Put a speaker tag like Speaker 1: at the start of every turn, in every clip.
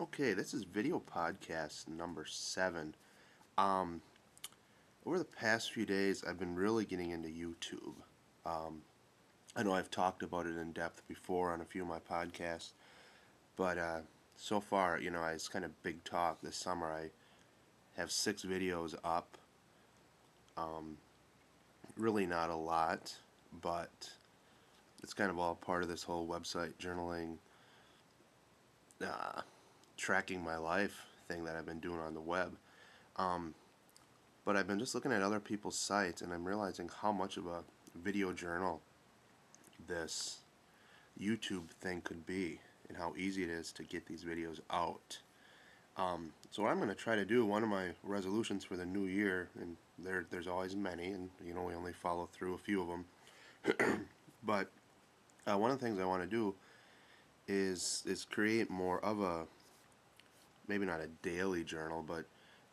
Speaker 1: Okay, this is video podcast number 7. Um, Over the past few days, I've been really getting into YouTube. Um, I know I've talked about it in depth before on a few of my podcasts, but so far, it's kind of big talk. This summer, I have 6 videos up. Um, really not a lot, but it's kind of all part of this whole website journaling, uh, tracking my life thing that I've been doing on the web. Um, But I've been just looking at other people's sites and I'm realizing how much of a video journal this YouTube thing could be and how easy it is to get these videos out. So what I'm going to try to do, one of my resolutions for the new year, and there's always many, and we only follow through a few of them. But one of the things I want to do is create more of a, maybe not a daily journal, but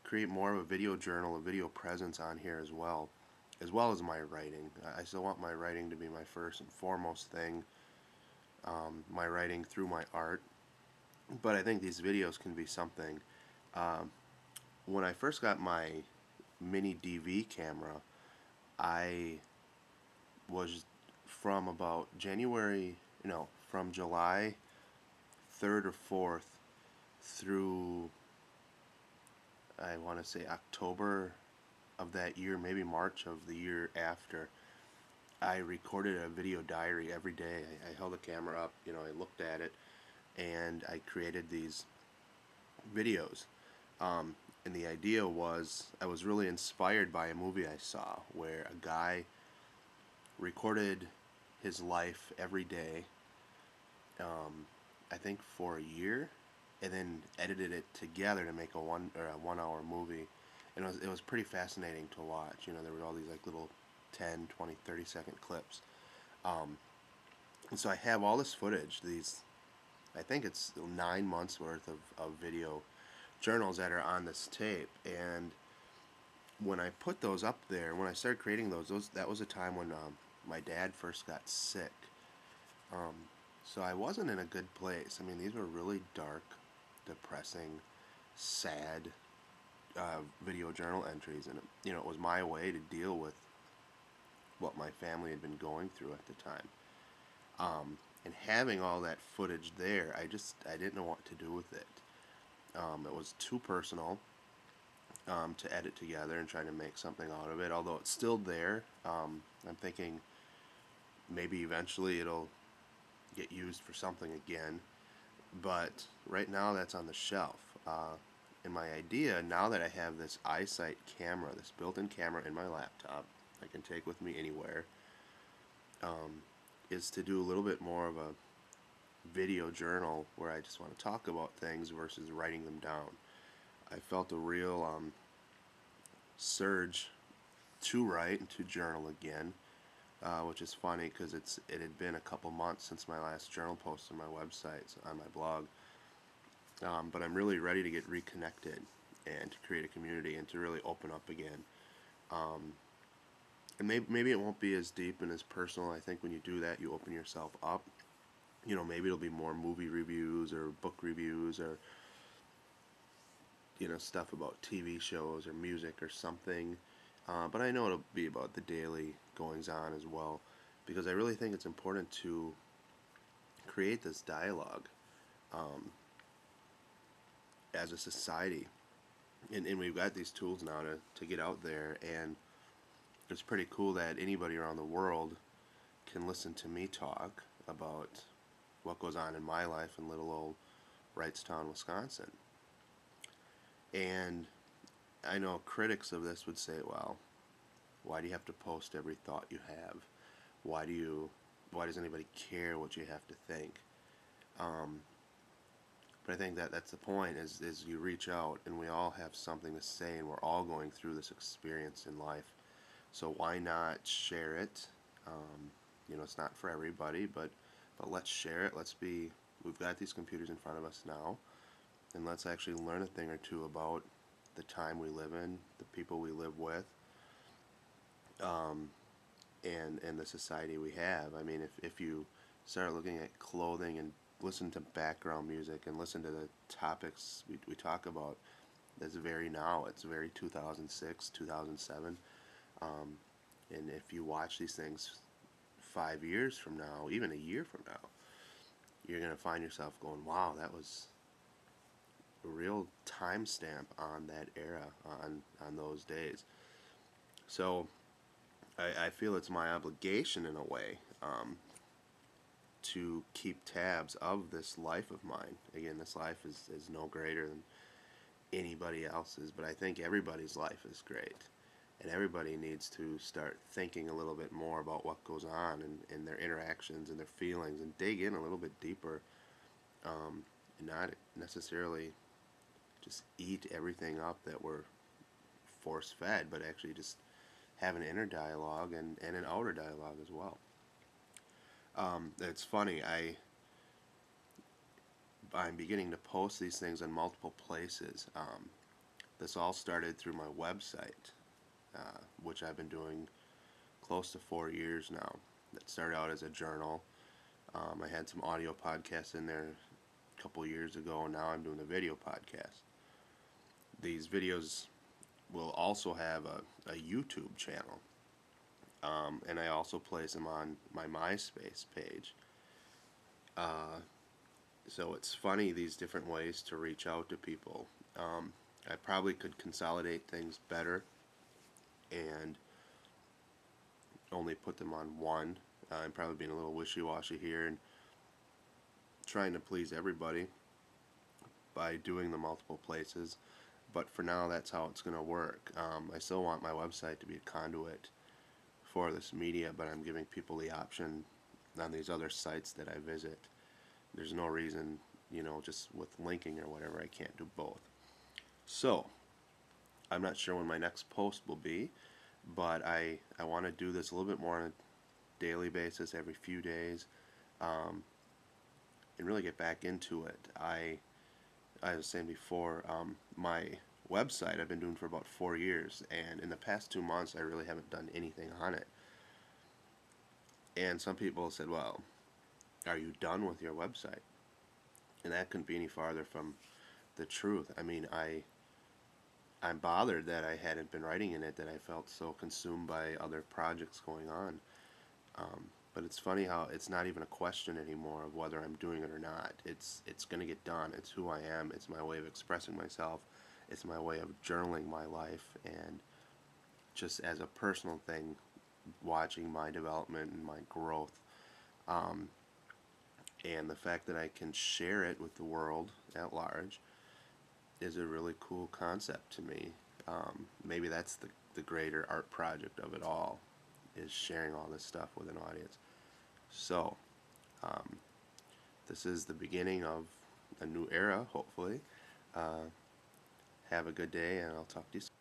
Speaker 1: create more of a video journal, a video presence on here as well as my writing. I still want my writing to be my first and foremost thing, my writing through my art. But I think these videos can be something. Um, when I first got my mini DV camera, I was from about from July 3rd or 4th through, I want to say, October of that year, maybe March of the year after. I recorded a video diary every day. I held the camera up, I looked at it, and I created these videos. And the idea was, I was really inspired by a movie I saw where a guy recorded his life every day, I think for a year, and then edited it together to make a 1 hour movie. And it was pretty fascinating to watch. There were all these like little 10, 20, 30-second clips. Um, and so I have all this footage, I think it's 9 months worth of video journals that are on this tape. And when I put those up there, when I started creating those that was a time when my dad first got sick. So I wasn't in a good place. I mean, these were really dark, depressing, sad video journal entries, and it was my way to deal with what my family had been going through at the time. And having all that footage there, I didn't know what to do with it. It was too personal to edit together and try to make something out of it. Although it's still there, I'm thinking maybe eventually it'll get used for something again. But right now that's on the shelf. And my idea, now that I have this iSight camera, this built-in camera in my laptop, I can take with me anywhere, is to do a little bit more of a video journal where I just want to talk about things versus writing them down. I felt a real surge to write and to journal again, which is funny because it had been a couple months since my last journal post on my website, on my blog. But I'm really ready to get reconnected and to create a community and to really open up again. And maybe it won't be as deep and as personal. I think when you do that, you open yourself up. Maybe it'll be more movie reviews or book reviews or stuff about TV shows or music or something. But I know it'll be about the daily goings on as well, because I really think it's important to create this dialogue as a society. And we've got these tools now to get out there, and it's pretty cool that anybody around the world can listen to me talk about what goes on in my life in little old Wrightstown, Wisconsin. And I know critics of this would say, well, why do you have to post every thought you have? Why does anybody care what you have to think? But I think that's the point, is you reach out and we all have something to say and we're all going through this experience in life. So why not share it? It's not for everybody, but let's share it. We've got these computers in front of us now, and let's actually learn a thing or two about the time we live in, the people we live with, and the society we have. I mean, if you start looking at clothing and listen to background music and listen to the topics we talk about. That's very now. It's very 2006, 2007. Um, and if you watch these things 5 years from now, even a year from now, you're gonna find yourself going, "Wow, that was a real timestamp on that era, on those days." So I feel it's my obligation in a way, to keep tabs of this life of mine. Again, this life is no greater than anybody else's, but I think everybody's life is great. And everybody needs to start thinking a little bit more about what goes on in their interactions and their feelings, and dig in a little bit deeper, and not necessarily just eat everything up that we're force fed, but actually just have an inner dialogue and an outer dialogue as well. It's funny, I'm beginning to post these things in multiple places. This all started through my website, which I've been doing close to 4 years now. That started out as a journal. I had some audio podcasts in there a couple years ago, and now I'm doing a video podcast. These videos will also have a YouTube channel, and I also place them on my MySpace page. So it's funny, these different ways to reach out to people. I probably could consolidate things better and only put them on one. I'm probably being a little wishy-washy here and trying to please everybody by doing the multiple places. But for now, that's how it's going to work. I still want my website to be a conduit for this media, but I'm giving people the option on these other sites that I visit. There's no reason, just with linking or whatever, I can't do both. So, I'm not sure when my next post will be, but I want to do this a little bit more on a daily basis, every few days, and really get back into it. I was saying before, my website I've been doing for about 4 years, and in the past 2 months I really haven't done anything on it. And some people said, "Well, are you done with your website?" And that couldn't be any farther from the truth. I mean, I'm bothered that I hadn't been writing in it, that I felt so consumed by other projects going on. But it's funny how it's not even a question anymore of whether I'm doing it or not. It's going to get done. It's who I am. It's my way of expressing myself. It's my way of journaling my life, and just as a personal thing, watching my development and my growth. And the fact that I can share it with the world at large is a really cool concept to me. Maybe that's the greater art project of it all, is sharing all this stuff with an audience. So, this is the beginning of a new era, hopefully. Have a good day, and I'll talk to you soon.